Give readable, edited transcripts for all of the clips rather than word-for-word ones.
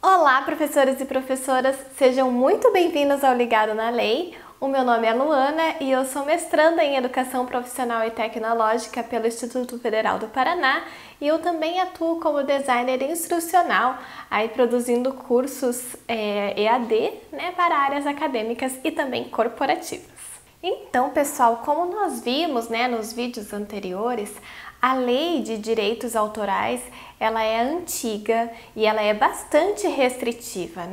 Olá, professores e professoras, sejam muito bem-vindos ao Ligado na Lei. O meu nome é Luana e eu sou mestranda em Educação Profissional e Tecnológica pelo Instituto Federal do Paraná e eu também atuo como designer instrucional, aí produzindo cursos EAD, para áreas acadêmicas e também corporativas. Então, pessoal, como nós vimos, nos vídeos anteriores, a lei de direitos autorais, ela é antiga e ela é bastante restritiva,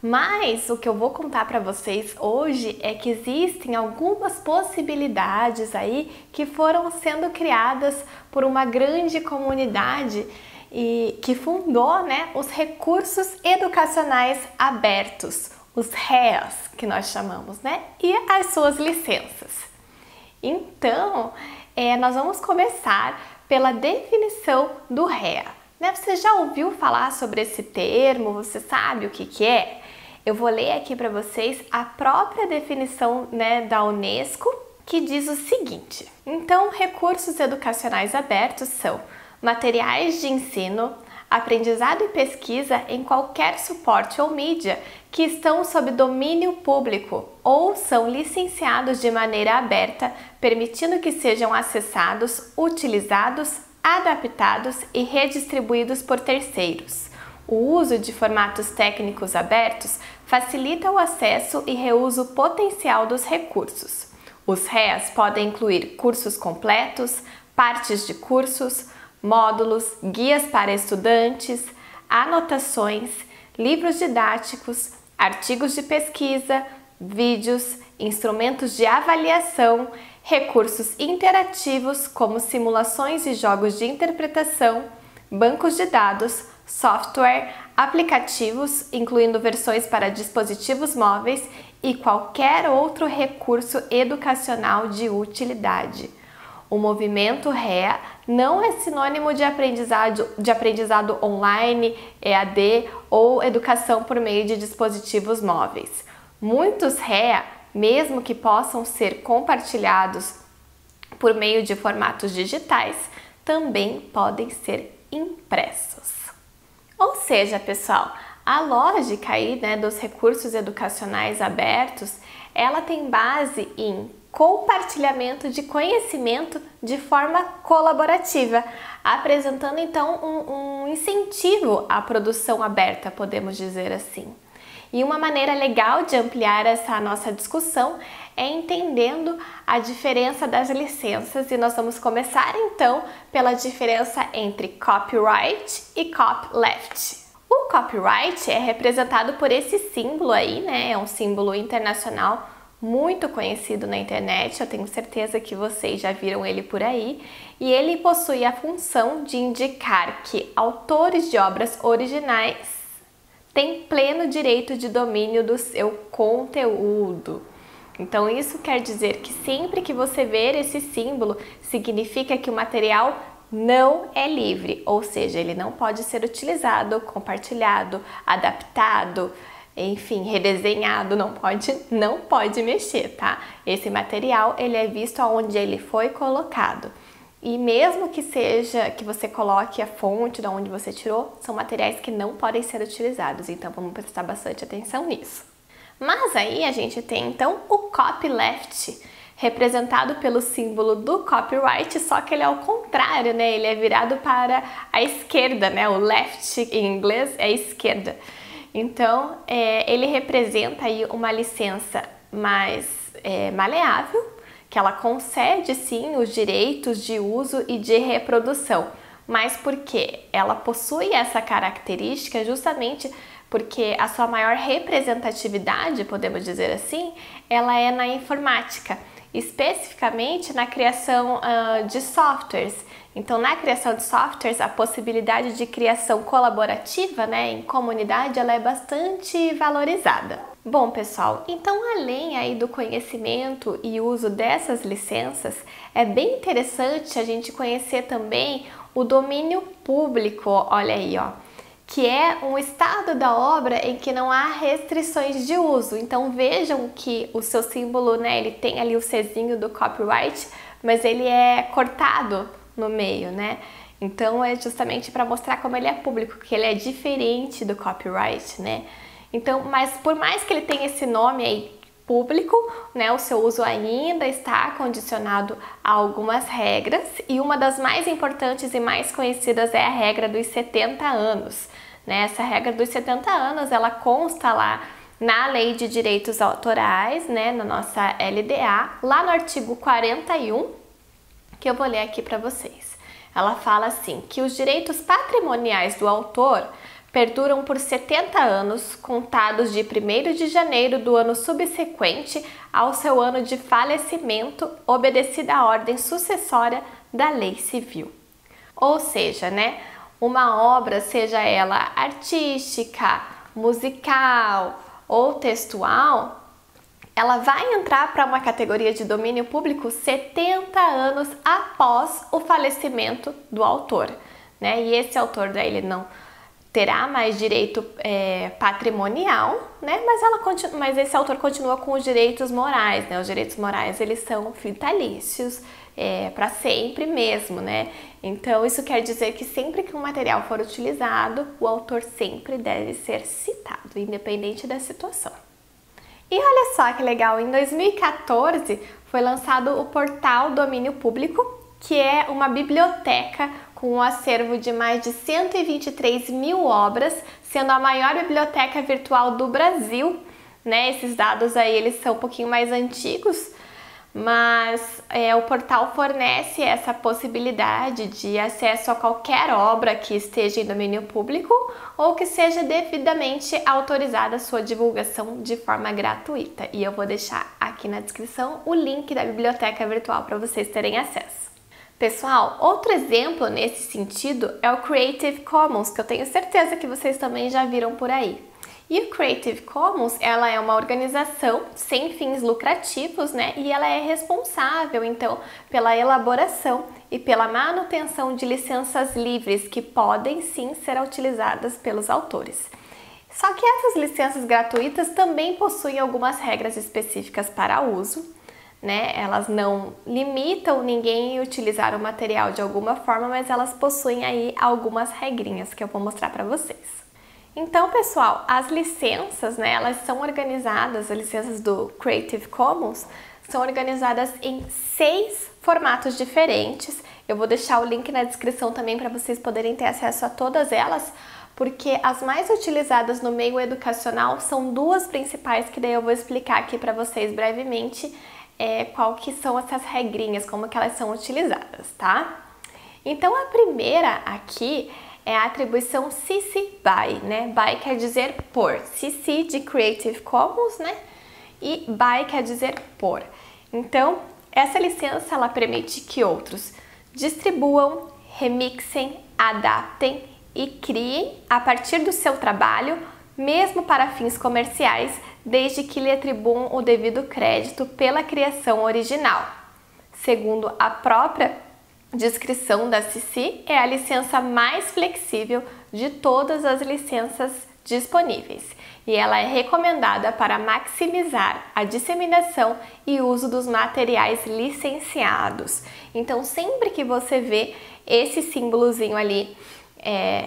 Mas o que eu vou contar para vocês hoje é que existem algumas possibilidades aí que foram sendo criadas por uma grande comunidade e que fundou, os recursos educacionais abertos, os REAs, que nós chamamos, e as suas licenças. Então, nós vamos começar pela definição do REA. Você já ouviu falar sobre esse termo? Você sabe o que é? Eu vou ler aqui para vocês a própria definição da Unesco, que diz o seguinte. Então, recursos educacionais abertos são materiais de ensino, aprendizado e pesquisa em qualquer suporte ou mídia que estão sob domínio público ou são licenciados de maneira aberta, permitindo que sejam acessados, utilizados, adaptados e redistribuídos por terceiros. O uso de formatos técnicos abertos facilita o acesso e reuso potencial dos recursos. Os REAs podem incluir cursos completos, partes de cursos, módulos, guias para estudantes, anotações, livros didáticos, artigos de pesquisa, vídeos, instrumentos de avaliação, recursos interativos como simulações e jogos de interpretação, bancos de dados, software, aplicativos, incluindo versões para dispositivos móveis e qualquer outro recurso educacional de utilidade. O movimento REA não é sinônimo de aprendizado online, EAD ou educação por meio de dispositivos móveis. Muitos REA, mesmo que possam ser compartilhados por meio de formatos digitais, também podem ser impressos. Ou seja, pessoal, a lógica aí, dos recursos educacionais abertos, ela tem base em compartilhamento de conhecimento de forma colaborativa, apresentando então um incentivo à produção aberta, podemos dizer assim. E uma maneira legal de ampliar essa nossa discussão é entendendo a diferença das licenças e nós vamos começar então pela diferença entre copyright e copyleft. O copyright é representado por esse símbolo aí, é um símbolo internacional muito conhecido na internet, eu tenho certeza que vocês já viram ele por aí, e ele possui a função de indicar que autores de obras originais têm pleno direito de domínio do seu conteúdo. Então isso quer dizer que sempre que você ver esse símbolo, significa que o material não é livre, ou seja, ele não pode ser utilizado, compartilhado, adaptado, enfim, redesenhado, não pode mexer, tá? Esse material, ele é visto aonde ele foi colocado. E mesmo que seja que você coloque a fonte de onde você tirou, são materiais que não podem ser utilizados, então vamos prestar bastante atenção nisso. Mas aí a gente tem então o copyleft, representado pelo símbolo do copyright, só que ele é ao contrário, ele é virado para a esquerda, o left em inglês é esquerda. Então, ele representa aí uma licença mais maleável, que ela concede sim os direitos de uso e de reprodução, mas porque ela possui essa característica justamente porque a sua maior representatividade, podemos dizer assim, ela é na informática, especificamente na criação de softwares. Então, na criação de softwares, a possibilidade de criação colaborativa, em comunidade, ela é bastante valorizada. Bom, pessoal, então além aí do conhecimento e uso dessas licenças, é bem interessante a gente conhecer também o domínio público, olha aí, que é um estado da obra em que não há restrições de uso. Então vejam que o seu símbolo, ele tem ali o Czinho do copyright, mas ele é cortado no meio, né? Então é justamente para mostrar como ele é público, que ele é diferente do copyright, né? Então, mas por mais que ele tenha esse nome aí público, né, o seu uso ainda está condicionado a algumas regras, e uma das mais importantes e mais conhecidas é a regra dos 70 anos, né? Essa regra dos 70 anos, ela consta lá na Lei de Direitos Autorais, né, na nossa LDA, lá no artigo 41, que eu vou ler aqui para vocês. Ela fala assim, que os direitos patrimoniais do autor perduram por 70 anos, contados de 1º de janeiro do ano subsequente ao seu ano de falecimento, obedecida a ordem sucessória da lei civil. Ou seja, né, uma obra, seja ela artística, musical ou textual, ela vai entrar para uma categoria de domínio público 70 anos após o falecimento do autor, né? E esse autor daí ele não terá mais direito patrimonial, né? Mas esse autor continua com os direitos morais, né? Os direitos morais, eles são vitalícios, para sempre mesmo, né? Então isso quer dizer que sempre que um material for utilizado, o autor sempre deve ser citado, independente da situação. E olha só que legal, em 2014 foi lançado o portal Domínio Público, que é uma biblioteca com um acervo de mais de 123 mil obras, sendo a maior biblioteca virtual do Brasil, né? Esses dados aí, eles são um pouquinho mais antigos, mas o portal fornece essa possibilidade de acesso a qualquer obra que esteja em domínio público ou que seja devidamente autorizada a sua divulgação de forma gratuita. E eu vou deixar aqui na descrição o link da biblioteca virtual para vocês terem acesso. Pessoal, outro exemplo nesse sentido é o Creative Commons, que eu tenho certeza que vocês também já viram por aí. E o Creative Commons, ela é uma organização sem fins lucrativos, né? E ela é responsável, então, pela elaboração e pela manutenção de licenças livres que podem sim ser utilizadas pelos autores. Só que essas licenças gratuitas também possuem algumas regras específicas para uso, né? Elas não limitam ninguém a utilizar o material de alguma forma, mas elas possuem aí algumas regrinhas que eu vou mostrar para vocês. Então, pessoal, as licenças, né, elas são organizadas, as licenças do Creative Commons são organizadas em 6 formatos diferentes. Eu vou deixar o link na descrição também para vocês poderem ter acesso a todas elas, porque as mais utilizadas no meio educacional são 2 principais, que daí eu vou explicar aqui para vocês brevemente qual que são essas regrinhas, como que elas são utilizadas, tá? Então, a primeira aqui é a atribuição CC BY, né? BY quer dizer por, CC de Creative Commons, né? E BY quer dizer por. Então, essa licença, ela permite que outros distribuam, remixem, adaptem e criem a partir do seu trabalho, mesmo para fins comerciais, desde que lhe atribuam o devido crédito pela criação original. Segundo a própria descrição da CC, é a licença mais flexível de todas as licenças disponíveis e ela é recomendada para maximizar a disseminação e uso dos materiais licenciados. Então, sempre que você vê esse símbolozinho ali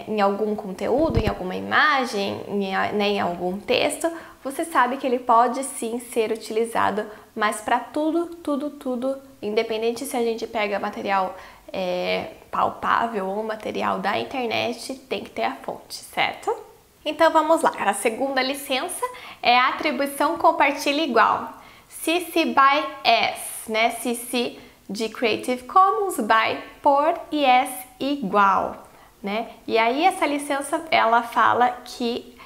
em algum conteúdo, em alguma imagem, em algum texto, você sabe que ele pode sim ser utilizado, mas para tudo, independente se a gente pega material palpável ou material da internet, tem que ter a fonte, certo? Então vamos lá, a segunda licença é a atribuição compartilha igual, CC BY S, né? CC de Creative Commons, BY por e S igual, né? E aí essa licença, ela fala que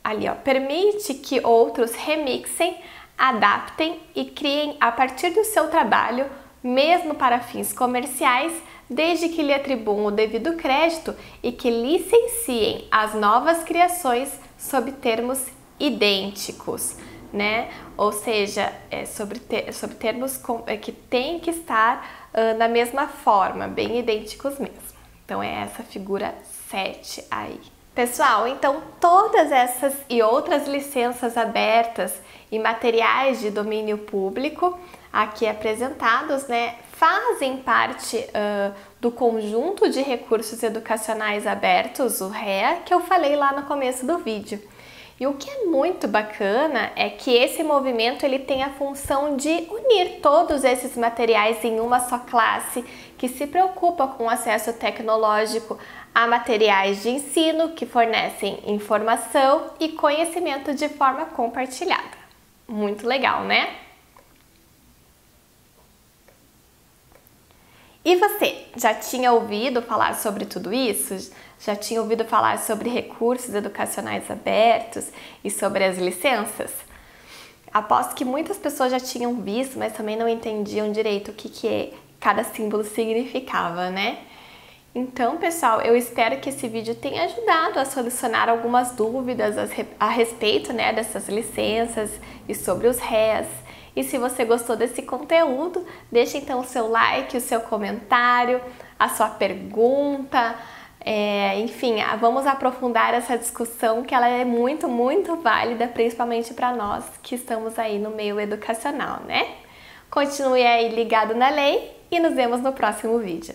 ali, ó, permite que outros remixem, adaptem e criem a partir do seu trabalho, mesmo para fins comerciais, desde que lhe atribuam o devido crédito e que licenciem as novas criações sob termos idênticos, né? Ou seja, sobre termos que tem que estar da mesma forma, bem idênticos mesmo. Então é essa figura 7 aí. Pessoal, então todas essas e outras licenças abertas e materiais de domínio público aqui apresentados, né, fazem parte do conjunto de recursos educacionais abertos, o REA, que eu falei lá no começo do vídeo. E o que é muito bacana é que esse movimento ele tem a função de unir todos esses materiais em uma só classe, que se preocupa com o acesso tecnológico a materiais de ensino que fornecem informação e conhecimento de forma compartilhada. Muito legal, né? E você, já tinha ouvido falar sobre tudo isso? Já tinha ouvido falar sobre recursos educacionais abertos e sobre as licenças? Aposto que muitas pessoas já tinham visto, mas também não entendiam direito o que cada símbolo significava, né? Então, pessoal, eu espero que esse vídeo tenha ajudado a solucionar algumas dúvidas a respeito, né, dessas licenças e sobre os REAs. E se você gostou desse conteúdo, deixe então o seu like, o seu comentário, a sua pergunta, enfim, vamos aprofundar essa discussão que ela é muito, muito válida, principalmente para nós que estamos aí no meio educacional, né? Continue aí ligado na lei e nos vemos no próximo vídeo.